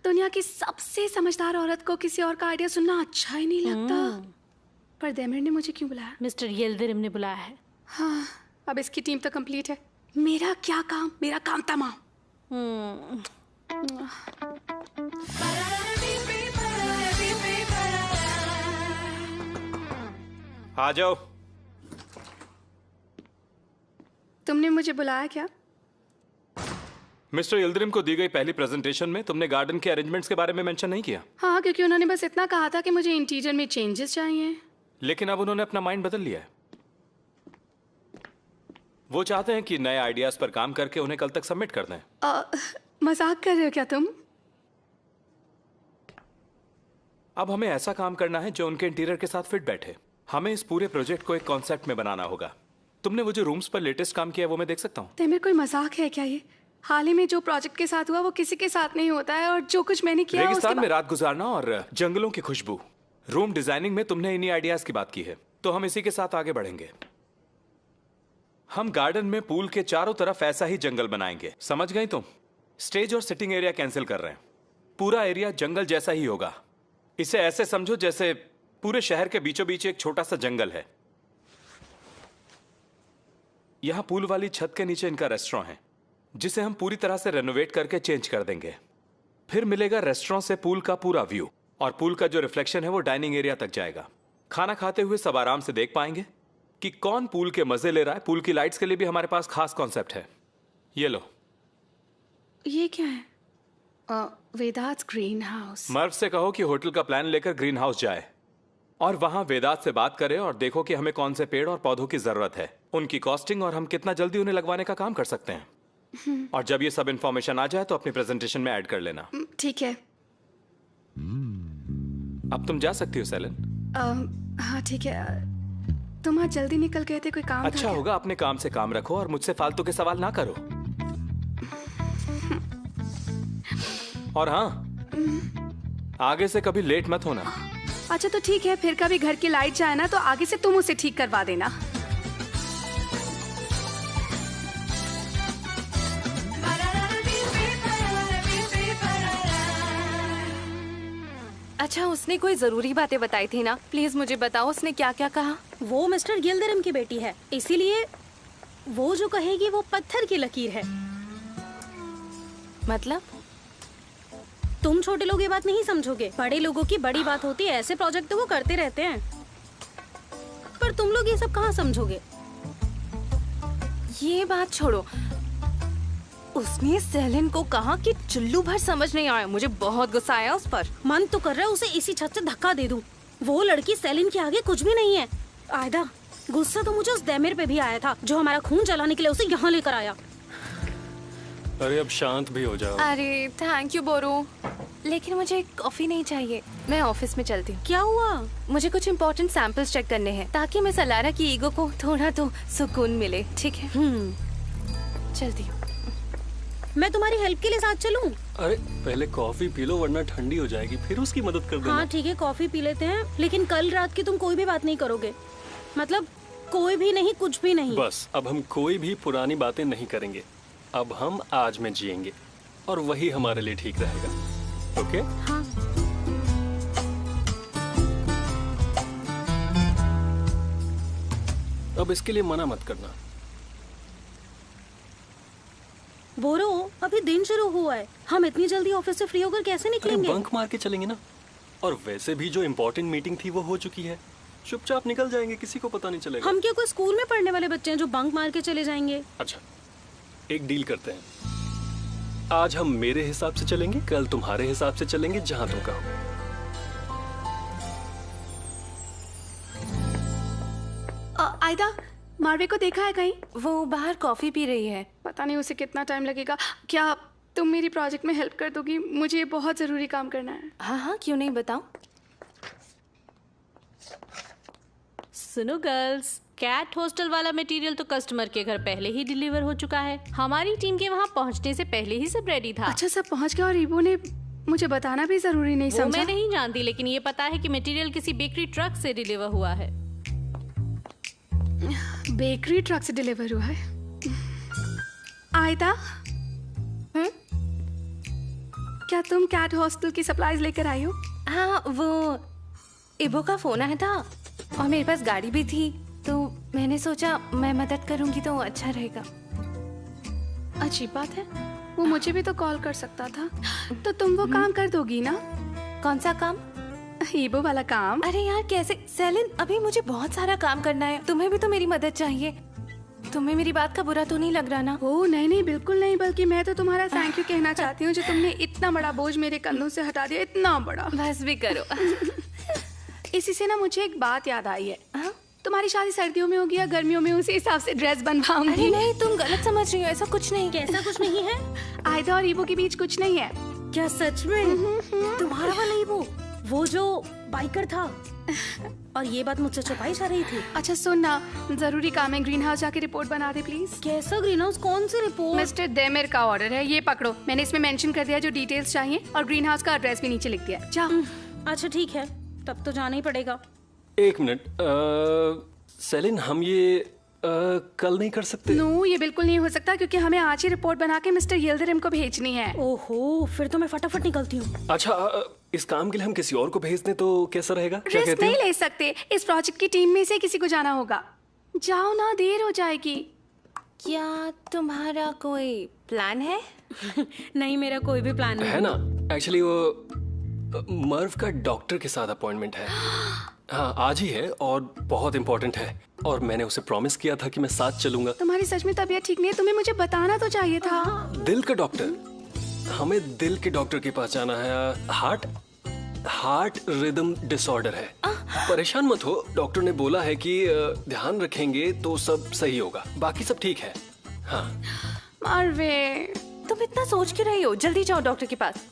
दुनिया की सबसे समझदार औरत को किसी और का आइडिया सुनना अच्छा ही नहीं लगता। पर देमिर ने मुझे क्यों बुलाया? मिस्टर येल्दिरिम ने बुलाया है। हाँ, अब इसकी टीम तो कंप्लीट है। मेरा क्या काम? मेरा काम तमाम। आ जाओ। तुमने मुझे बुलाया क्या? मिस्टर यिल्दिरिम को दी गई पहली प्रेजेंटेशन में तुमने गार्डन के अरेंजमेंट्स के बारे में मेंशन नहीं किया। हाँ, क्योंकि उन्होंने बस इतना कहा था कि मुझे इंटीरियर में चेंजेस चाहिए। लेकिन अब उन्होंने अपना माइंड बदल लिया है। वो चाहते हैं कि नए आइडियाज पर काम करके उन्हें कल तक सबमिट कर दें। मजाक कर रहे हो क्या तुम? अब हमें ऐसा काम करना है जो उनके इंटीरियर के साथ फिट बैठे। हमें इस पूरे प्रोजेक्ट को एक कॉन्सेप्ट में बनाना होगा। तुमने वो जो रूम्स पर लेटेस्ट काम किया है वो मैं देख सकता हूँ? तेमिर, कोई मजाक है क्या ये? हाल ही में जो प्रोजेक्ट के साथ हुआ वो किसी के साथ नहीं होता है, और जो कुछ मैंने किया रेगिस्तान में रात गुजारना और जंगलों की खुशबू। रूम डिजाइनिंग में तुमने इन्हीं आइडियाज की बात की है, तो हम इसी के साथ आगे बढ़ेंगे। हम गार्डन में पूल के चारों तरफ ऐसा ही जंगल बनाएंगे। समझ गई तुम? स्टेज और सिटिंग एरिया कैंसिल कर रहे हैं। पूरा एरिया जंगल जैसा ही होगा। इसे ऐसे समझो जैसे पूरे शहर के बीचों बीच एक छोटा सा जंगल है। यहां पूल वाली छत के नीचे इनका रेस्टोरेंट है, जिसे हम पूरी तरह से रेनोवेट करके चेंज कर देंगे। फिर मिलेगा रेस्टोरेंट से पूल का पूरा व्यू, और पूल का जो रिफ्लेक्शन है वो डाइनिंग एरिया तक जाएगा। खाना खाते हुए सब आराम से देख पाएंगे कि कौन पूल के मजे ले रहा है। पूल की लाइट्स के लिए भी हमारे पास खास कॉन्सेप्ट है। ये लो। ये क्या है? वेदांत ग्रीन हाउस। मर्व से कहो कि होटल का प्लान लेकर ग्रीन हाउस जाए और वहां वेदांत से बात करें और देखो कि हमें कौन से पेड़ और पौधों की जरूरत है, उनकी कॉस्टिंग और हम कितना जल्दी उन्हें लगवाने का काम कर सकते हैं। और जब ये सब इंफॉर्मेशन आ जाए तो अपनी प्रेजेंटेशन में ऐड कर लेना। ठीक है। अब तुम जा सकती हो सेलिन। हाँ ठीक है। तुम आज जल्दी निकल गए थे, कोई काम अच्छा था होगा अपने काम से काम रखो और मुझसे फालतू के सवाल ना करो। और हाँ, आगे से कभी लेट मत होना। अच्छा तो ठीक है, फिर कभी घर की लाइट जाए ना तो आगे से तुम उसे ठीक करवा देना। अच्छा, उसने कोई जरूरी बातें बताई थी ना? प्लीज मुझे बताओ उसने क्या क्या कहा। वो मिस्टर येल्दिरिम की बेटी है, इसीलिए वो जो कहेगी वो पत्थर की लकीर है। मतलब? तुम छोटे लोग ये बात नहीं समझोगे। बड़े लोगों की बड़ी बात होती है, ऐसे प्रोजेक्ट तो वो करते रहते हैं, पर तुम लोग ये सब कहाँ समझोगे। ये बात छोड़ो, उसने सेलिन को कहा कि चुल्लू भर समझ नहीं आया। मुझे बहुत गुस्सा आया उस पर। मन तो कर रहा है उसे इसी छत से धक्का दे दूं। वो लड़की सेलिन के आगे कुछ भी नहीं है। आयदा, गुस्सा तो मुझे उस दैमिर पे भी आया था जो हमारा खून जलाने के लिए उसे यहाँ लेकर आया। अरे अब शांत भी हो जाओ। अरे थैंक यू बोरू, लेकिन मुझे कॉफी नहीं चाहिए। मैं ऑफिस में चलती हूँ। क्या हुआ? मुझे कुछ इम्पोर्टेंट सैंपल्स चेक करने हैं ताकि मैं सलारा की ईगो को थोड़ा तो सुकून मिले। ठीक है, चलती हूँ। मैं तुम्हारी हेल्प के लिए साथ चलूं? अरे पहले कॉफी पी लो वरना ठंडी हो जाएगी, फिर उसकी मदद कर देना। हाँ ठीक है, कॉफी पी लेते हैं, लेकिन कल रात की तुम कोई भी बात नहीं करोगे। मतलब कोई भी नहीं, कुछ भी नहीं। बस अब हम कोई भी पुरानी बातें नहीं करेंगे। अब हम आज में जिएंगे और वही हमारे लिए ठीक रहेगा। ओके? हाँ। अब इसके लिए मना मत करना। बोरो, अभी दिन शुरू हुआ है, हम इतनी जल्दी ऑफिस से फ्री होकर कैसे निकलेंगे? बंक मार के चलेंगे ना। और वैसे भी जो इम्पोर्टेंट मीटिंग थी वो हो चुकी है, चुपचाप निकल जाएंगे, किसी को पता नहीं चलेगा। हम क्या कोई स्कूल में पढ़ने वाले बच्चे हैं जो बंक मार के चले जाएंगे? अच्छा, एक डील करते हैं। आज हम मेरे हिसाब से चलेंगे, कल तुम्हारे हिसाब से चलेंगे, जहां तुम कहो। आयदा, मारवे को देखा है कहीं? वो बाहर कॉफी पी रही है। पता नहीं उसे कितना टाइम लगेगा। क्या तुम मेरी प्रोजेक्ट में हेल्प कर दोगी? मुझे बहुत जरूरी काम करना है। हाँ हाँ, क्यों नहीं, बताओ। सुनो गर्ल्स, कैट हॉस्टल वाला मटेरियल तो कस्टमर के घर पहले ही डिलीवर हो चुका है। हमारी टीम के वहाँ पहुँचने से पहले ही सब रेडी था। अच्छा, सब पहुँच गया और ईबो ने मुझे बताना भी जरूरी नहीं समझा? मैं नहीं जानती, लेकिन ये पता है कि मटेरियल किसी बेकरी ट्रक से डिलीवर हुआ है। बेकरी ट्रक से डिलीवर हुआ है? आयदा, क्या तुम कैट हॉस्टल की सप्लाईज लेकर आई हो? हाँ, वो इबो का फोन आया था और मेरे पास गाड़ी भी थी, तो मैंने सोचा मैं मदद करूंगी तो अच्छा रहेगा। अजीब बात है, वो मुझे भी तो कॉल कर सकता था। तो तुम वो काम कर दोगी ना? कौन सा काम? ईबो वाला काम। अरे यार कैसे सेलिन, अभी मुझे बहुत सारा काम करना है, तुम्हें भी तो मेरी मदद चाहिए। तुम्हें मेरी बात का बुरा तो नहीं लग रहा ना? ओह नहीं नहीं, बिल्कुल नहीं, बल्कि मैं तो तुम्हारा थैंक यू कहना चाहती हूँ जो तुमने इतना बड़ा बोझ मेरे कंधों से हटा दिया, इतना बड़ा। बस भी करो। इसी से ना मुझे एक बात याद आई है। तुम्हारी शादी सर्दियों में होगी या गर्मियों में, उसी हिसाब से ड्रेस बनवाऊंगी। अरे नहीं, तुम गलत समझ रही हो, ऐसा कुछ नहीं। कैसा कुछ नहीं है? आयदा और ईबो के बीच कुछ नहीं है। क्या सच में? तुम्हारा वाला ईबो, वो जो बाइकर था, और ये बात मुझसे छुपाई जा रही थी। अच्छा सुन ना, जरूरी काम है, ग्रीन हाउस जाके रिपोर्ट बना दे प्लीज। कैसा ग्रीन हाउस? कौन सी रिपोर्ट? मिस्टर देमिर का ऑर्डर है, ये पकड़ो। मैंने इसमें मेंशन कर दिया जो डिटेल्स चाहिए, और ग्रीन हाउस का एड्रेस भी नीचे लिख दिया। जाओ। अच्छा ठीक है, तब तो जाना ही पड़ेगा। एक मिनट, सेलिन, हम ये कल नहीं कर सकते? नो, ये बिल्कुल नहीं हो सकता, क्योंकि हमें आज ही रिपोर्ट बना के मिस्टर यिल्दिरिम को भेजनी है। ओहो, फिर तो मैं फटाफट निकलती हूँ। अच्छा, इस काम के लिए हम किसी और को भेज दें तो कैसा रहेगा? क्या रिस्क कहते नहीं हो? ले सकते, इस प्रोजेक्ट की टीम में से किसी को जाना होगा। जाओ ना, देर हो जाएगी। क्या तुम्हारा कोई प्लान है? नहीं, मेरा कोई भी प्लान नहीं है ना। एक्चुअली वो मर्व का डॉक्टर के साथ अपॉइंटमेंट है। हाँ, आज ही है और बहुत इम्पोर्टेंट है, और मैंने उसे प्रॉमिस किया था कि मैं साथ चलूंगा। तुम्हारी सच में तबीयत ठीक नहीं है? तुम्हें मुझे बताना तो चाहिए था। दिल का डॉक्टर, हमें दिल के डॉक्टर के पास जाना है। हार्ट रिदम डिसऑर्डर है। परेशान मत हो, डॉक्टर ने बोला है कि ध्यान रखेंगे तो सब सही होगा, बाकी सब ठीक है। हाँ मारवे, तुम इतना सोच क्यों रही हो? जल्दी जाओ डॉक्टर के पास,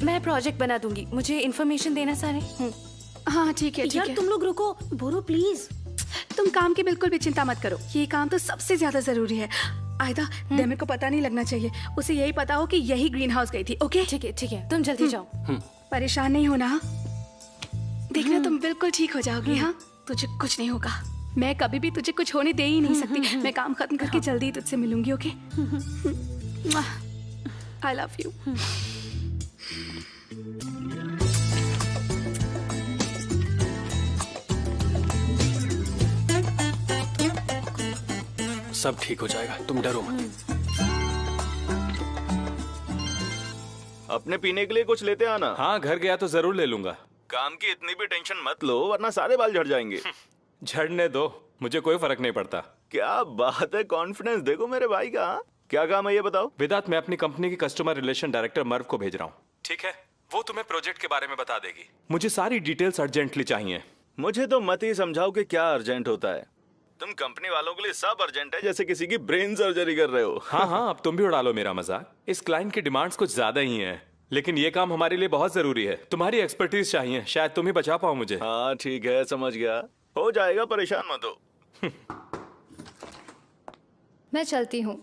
मैं प्रोजेक्ट बना दूंगी, मुझे इन्फॉर्मेशन देना सारे। हाँ ठीक है, ठीक यार है। तुम लोग रुको, बोरो प्लीज। तुम काम की बिल्कुल भी चिंता मत करो, ये काम तो सबसे ज्यादा जरूरी है। आयदा, देमिर को पता नहीं लगना चाहिए, उसे यही पता हो कि यही ग्रीन हाउस गई थी। ओके ठीक है, ठीक है, तुम जल्दी जाओ। परेशान नहीं होना, देखना तुम बिल्कुल ठीक हो जाओगी। हाँ, तुझे कुछ नहीं होगा, मैं कभी भी तुझे कुछ होने दे ही नहीं सकती। मैं काम खत्म करके जल्दी तुझसे मिलूंगी। Okay, I love you. सब ठीक हो जाएगा, तुम डरो मत। अपने पीने के लिए कुछ लेते आना। हाँ, घर गया तो जरूर ले लूंगा। काम की इतनी भी टेंशन मत लो, वरना सारे बाल झड़ जाएंगे। झड़ने दो, मुझे कोई फर्क नहीं पड़ता। क्या बात है, कॉन्फिडेंस देखो मेरे भाई का। क्या काम है ये बताओ। विदात, मैं अपनी कंपनी की कस्टमर रिलेशन डायरेक्टर मर्व को भेज रहा हूँ, ठीक है? वो तुम्हें प्रोजेक्ट के बारे में बता देगी। मुझे सारी डिटेल्स अर्जेंटली चाहिए। मुझे तो मत ही समझाओ कि क्या अर्जेंट होता है। तुम कंपनी वालों के लिए सब अर्जेंट है, जैसे किसी की ब्रेन सर्जरी कर रहे हो। हाँ हाँ, अब तुम भी उड़ा लो मेरा मजाक। इस क्लाइंट की डिमांड्स कुछ ज्यादा ही हैं, लेकिन ये काम हमारे लिए बहुत जरूरी है। तुम्हारी एक्सपर्टीज चाहिए, शायद तुम ही बचा पाओ मुझे। हाँ ठीक है, समझ गया, हो जाएगा, परेशान मत हो। मैं चलती हूँ।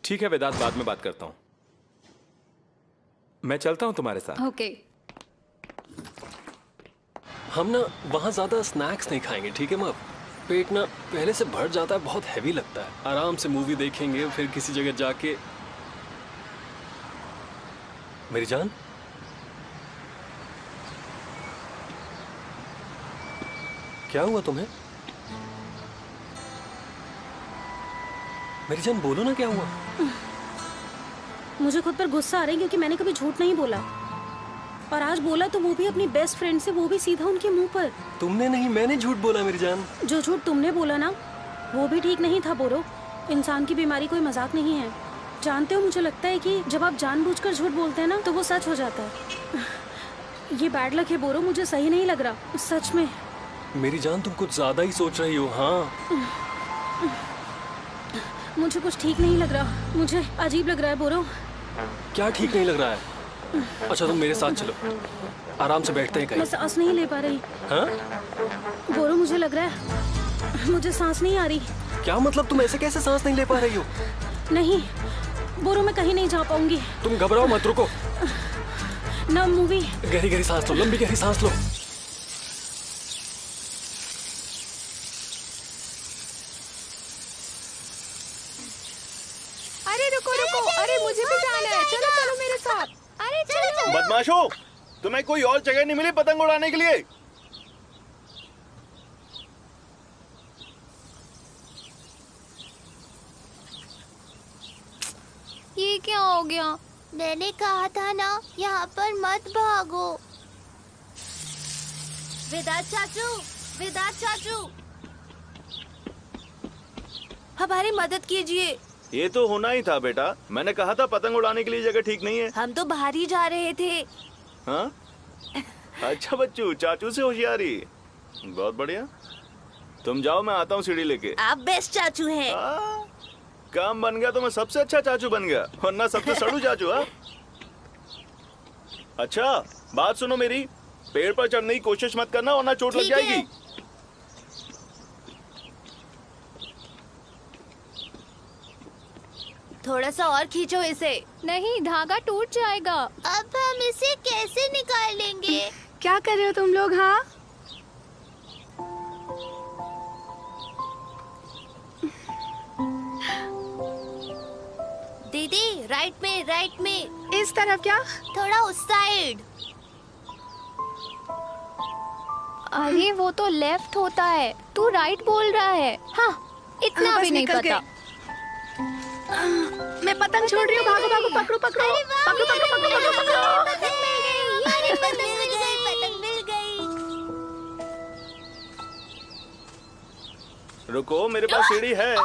ठीक है वेदांत, बाद में बात करता हूँ। मैं चलता हूँ तुम्हारे साथ। ओके। हम ना वहाँ ज्यादा स्नैक्स नहीं खाएंगे, ठीक है? मब पेट ना पहले से भर जाता है, बहुत हैवी लगता है। आराम से मूवी देखेंगे, फिर किसी जगह जाके। मेरी जान, क्या हुआ तुम्हें? मेरी जान बोलो ना, क्या हुआ? मुझे खुद पर गुस्सा आ रहा है क्योंकि मैंने कभी झूठ नहीं बोला, और आज बोला तो वो भी अपनी बेस्ट फ्रेंड से, वो भी सीधा उनके मुंह पर। तुमने नहीं, मैंने झूठ बोला मेरी जान। जो झूठ तुमने बोला ना वो भी ठीक नहीं था बोरो। इंसान की बीमारी कोई मजाक नहीं है। जानते हो, मुझे लगता है कि जब आप जानबूझकर झूठ बोलते हैं ना तो वो सच हो जाता है। ये बैड लक है बोरो, मुझे सही नहीं लग रहा सच में। मेरी जान तुम कुछ ज्यादा ही सोच रही हो। हाँ मुझे कुछ ठीक नहीं लग रहा, मुझे अजीब लग रहा है बोरो। क्या ठीक नहीं लग रहा है? अच्छा तुम मेरे साथ चलो, आराम से बैठते हैं कहीं। मैं सांस नहीं ले पा रही। हाँ? बोरो मुझे लग रहा है मुझे सांस नहीं आ रही। क्या मतलब, तुम ऐसे कैसे सांस नहीं ले पा रही हो? नहीं बोरो, मैं कहीं नहीं जा पाऊंगी। तुम घबराओ मत, रुको। ना मूवी। गहरी गहरी सांस लो, लंबी गहरी सांस लो। अरे रुको रुको, अरे मुझे भी जाना है, चलो चलो मेरे साथ। अरे चलो। बदमाशो, तुम्हें कोई और जगह नहीं मिली पतंग उड़ाने के लिए? ये क्या हो गया? मैंने कहा था ना यहाँ पर मत भागो। वेदांत चाचू, वेदांत चाचू, हमारी मदद कीजिए। ये तो होना ही था बेटा, मैंने कहा था पतंग उड़ाने के लिए जगह ठीक नहीं है। हम तो बाहर ही जा रहे थे। हाँ? अच्छा बच्चू, चाचू से होशियारी, बहुत बढ़िया। तुम जाओ, मैं आता हूँ सीढ़ी लेके। आप बेस्ट चाचू हैं। काम बन गया तो मैं सबसे अच्छा चाचू बन गया, वरना सबसे सड़ू चाचू। हाँ? अच्छा बात सुनो मेरी, पेड़ पर चढ़ने की कोशिश मत करना वरना चोट लग जाएगी। थोड़ा सा और खींचो इसे। नहीं, धागा टूट जाएगा। अब हम इसे कैसे निकालेंगे? क्या कर रहे हो तुम लोग? हाँ दीदी, राइट में। इस तरफ? क्या? थोड़ा उस साइड। अरे वो तो लेफ्ट होता है, तू राइट बोल रहा है। हाँ इतना भी नहीं पता। मैं पतंग छोड़ रही हूँ, भागो भागो, पकड़ो पकड़ो पकड़ो पकड़ो पकड़ो पकड़ो। पतंग मिल गई। रुको, मेरे पास सीढ़ी है।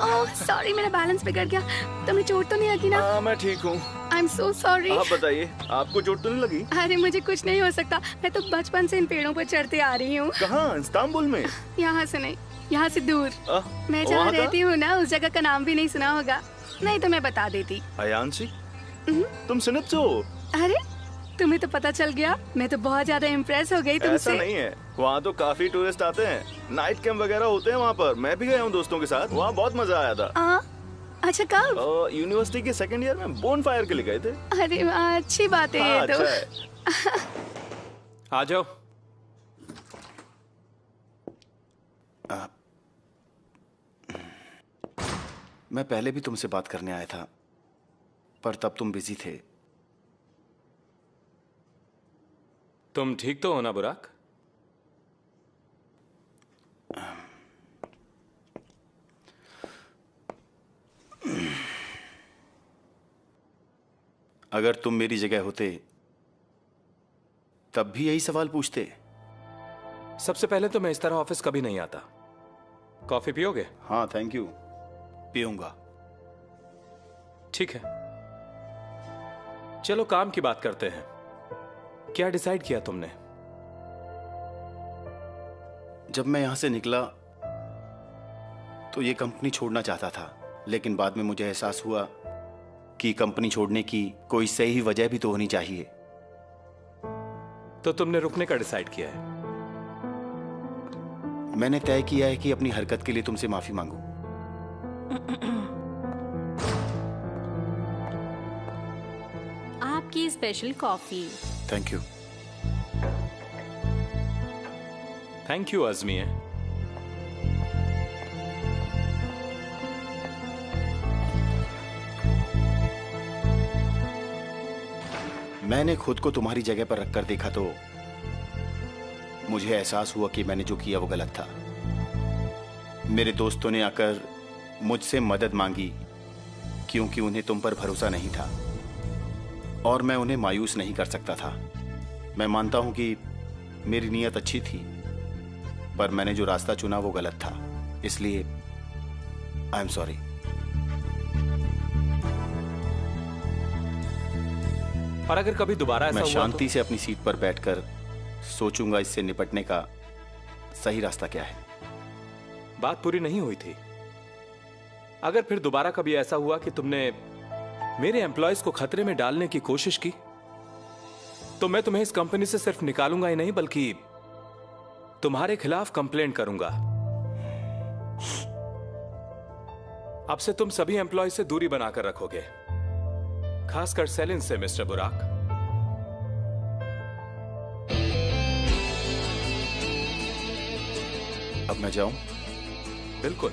ओह सॉरी, मेरा बैलेंस बिगड़ गया। तुम्हें चोट तो नहीं लगी ना? हाँ मैं ठीक हूँ। I am so sorry. आप बताइए, आपको चोट तो नहीं लगी? अरे मुझे कुछ नहीं हो सकता, मैं तो बचपन से इन पेड़ों पर चढ़ते आ रही हूँ। कहाँ? इस्तांबुल में? यहाँ से नहीं, यहाँ से दूर। मैं जहाँ वहाँ का? रहती हूँ ना, उस जगह का नाम भी नहीं सुना होगा, नहीं तो मैं बता देती। अयांशी, तुम सिनिप से हो? अरे तुम्हें तो पता चल गया, मैं तो बहुत ज्यादा इम्प्रेस हो गई तुमसे। ऐसा नहीं है, वहाँ तो काफी टूरिस्ट आते हैं, नाइट कैंप वगैरह होते हैं वहाँ पर। मैं भी गया हूँ दोस्तों के साथ, वहाँ बहुत मजा आया था। अच्छा कब? यूनिवर्सिटी के सेकंड ईयर में बोन फायर के लिए गए थे। अरे वाह, अच्छी बात है। हाँ, ये तो अच्छा है। आ जाओ। मैं पहले भी तुमसे बात करने आया था, पर तब तुम बिजी थे। तुम ठीक तो हो ना बुराक? अगर तुम मेरी जगह होते तब भी यही सवाल पूछते। सबसे पहले तो मैं इस तरह ऑफिस कभी नहीं आता। कॉफी पियोगे? हाँ थैंक यू, पीऊंगा। ठीक है, चलो काम की बात करते हैं। क्या डिसाइड किया तुमने? जब मैं यहाँ से निकला तो ये कंपनी छोड़ना चाहता था, लेकिन बाद में मुझे एहसास हुआ कि कंपनी छोड़ने की कोई सही वजह भी तो होनी चाहिए। तो तुमने रुकने का डिसाइड किया है? मैंने तय किया है कि अपनी हरकत के लिए तुमसे माफी मांगू। आपकी special coffee. Thank you. Thank you Azmi. मैंने खुद को तुम्हारी जगह पर रखकर देखा तो मुझे एहसास हुआ कि मैंने जो किया वो गलत था। मेरे दोस्तों ने आकर मुझसे मदद मांगी क्योंकि उन्हें तुम पर भरोसा नहीं था और मैं उन्हें मायूस नहीं कर सकता था। मैं मानता हूं कि मेरी नीयत अच्छी थी, पर मैंने जो रास्ता चुना वो गलत था, इसलिए आई एम सॉरी। और अगर कभी दोबारा ऐसा मैं हुआ शांति से अपनी सीट पर बैठकर सोचूंगा इससे निपटने का सही रास्ता क्या है। बात पूरी नहीं हुई थी। अगर फिर दोबारा कभी ऐसा हुआ कि तुमने मेरे एम्प्लॉयज को खतरे में डालने की कोशिश की, तो मैं तुम्हें इस कंपनी से सिर्फ निकालूंगा ही नहीं, बल्कि तुम्हारे खिलाफ कंप्लेंट करूंगा। अब से तुम सभी एम्प्लॉय से दूरी बनाकर रखोगे, खासकर सेलिन से, मिस्टर बुराक। अब मैं जाऊं? बिल्कुल।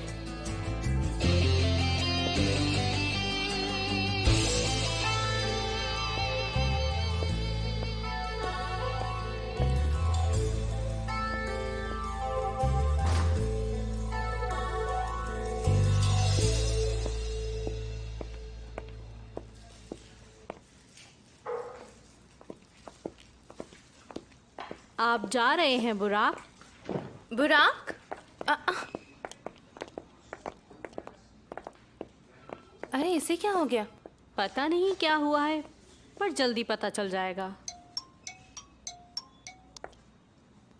आप जा रहे हैं बुराक? बुराक? अरे इसे क्या हो गया? पता नहीं क्या हुआ है, पर जल्दी पता चल जाएगा।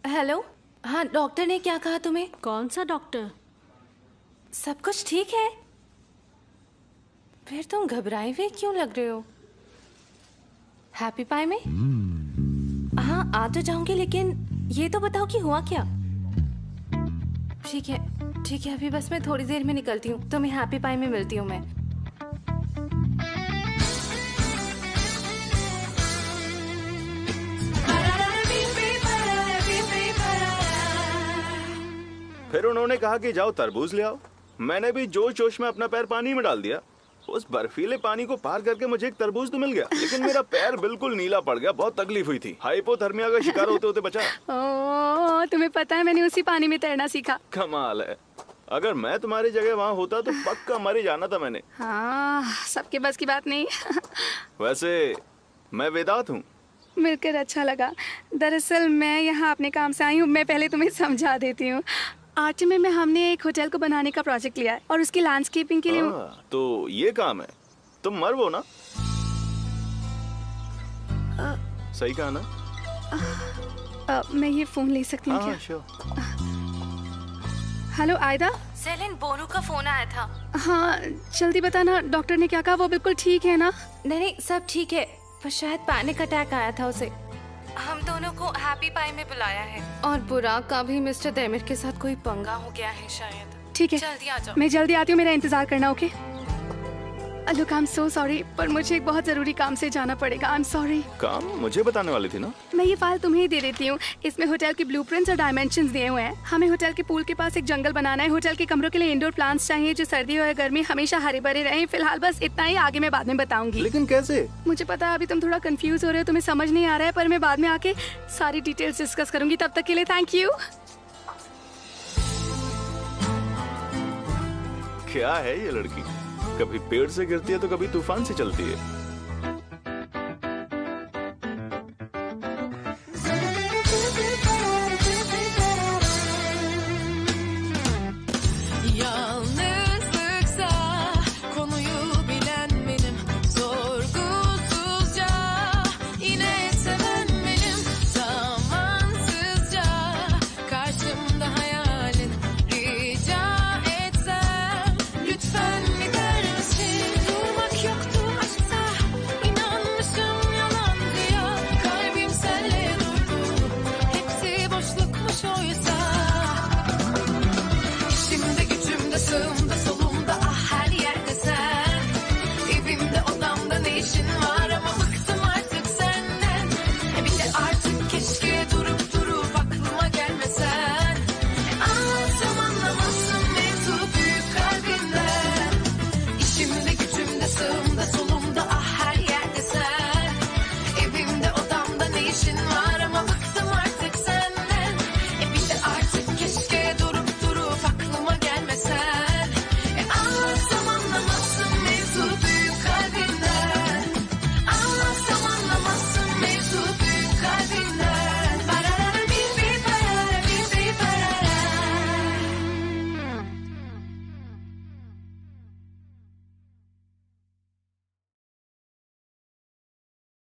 हेलो, हाँ डॉक्टर ने क्या कहा तुम्हें? कौन सा डॉक्टर? सब कुछ ठीक है? फिर तुम घबराए हुए क्यों लग रहे हो? हैप्पी पाई में? हाँ आ तो जाऊंगी, लेकिन ये तो बताओ कि हुआ क्या? ठीक है ठीक है, अभी बस मैं थोड़ी देर में निकलती हूँ, तो मैं हैप्पी पाई में मिलती हूँ मैं। फिर उन्होंने कहा कि जाओ तरबूज ले आओ। मैंने भी जोश जोश में अपना पैर पानी में डाल दिया। उस बर्फीले पानी को पार करके मुझे एक तरबूज तो मिल गया, लेकिन मेरा पैर बिल्कुल नीला पड़ गया। बहुत तकलीफ हुई थी। हाइपोथर्मिया का शिकार होते होते बचा। ओह, तुम्हें पता है मैंने उसी पानी में तैरना सीखा। कमाल है। अगर मैं तुम्हारी जगह वहाँ होता तो पक्का मर ही जाना था मैंने। हाँ, सबके बस की बात नहीं। वैसे मैं वेदांत हूँ। मिलकर अच्छा लगा। दरअसल मैं यहाँ अपने काम से आई हूँ। मैं पहले तुम्हें समझा देती हूँ। आर्टिमे में हमने एक होटल को बनाने का प्रोजेक्ट लिया है और उसकी लैंडस्केपिंग के लिए। तो ये काम है। तुम मर वो ना? सही कहा ना? मैं ये फोन ले सकती हूँ क्या? हेलो आयदा। सेलिन, बोरू का फोन आया था। हाँ जल्दी बताना, डॉक्टर ने क्या कहा? वो बिल्कुल ठीक है ना? नहीं सब ठीक है, पर शायद पैनिक अटैक आया था उसे। हम दोनों को हैप्पी पाई में बुलाया है, और बुराक का भी मिस्टर देमिर के साथ कोई पंगा हो गया है शायद। ठीक है, जल्दी आ जाओ। मैं जल्दी आती हूँ, मेरा इंतजार करना। Okay look, I am so sorry, पर मुझे एक बहुत जरूरी काम से जाना पड़ेगा। I am sorry. काम मुझे बताने वाली थी ना? मैं ये फाइल तुम्हें ही दे देती हूँ। इसमें होटल की ब्लूप्रिंट्स और डायमेंशंस दिए हुए हैं। हमें होटल के पूल के पास एक जंगल बनाना है। होटल के कमरों के लिए इंडोर प्लांट्स चाहिए जो सर्दी हो या गर्मी हमेशा हरे भरे रहें। फिलहाल बस इतना ही, आगे मैं बाद में बताऊंगी। लेकिन कैसे? मुझे पता है अभी तुम थोड़ा कंफ्यूज हो रहे हो, तुम्हें समझ नहीं आ रहा है, पर मैं बाद में आके सारी डिटेल्स डिस्कस करूंगी। तब तक के लिए थैंक यू। क्या है ये लड़की? कभी पेड़ से गिरती है तो कभी तूफान से चलती है। Yalnızlıksa konuyu bilen benim, sorgusuzca yine seven benim, zamansızca karşımda hayal sağımda solumda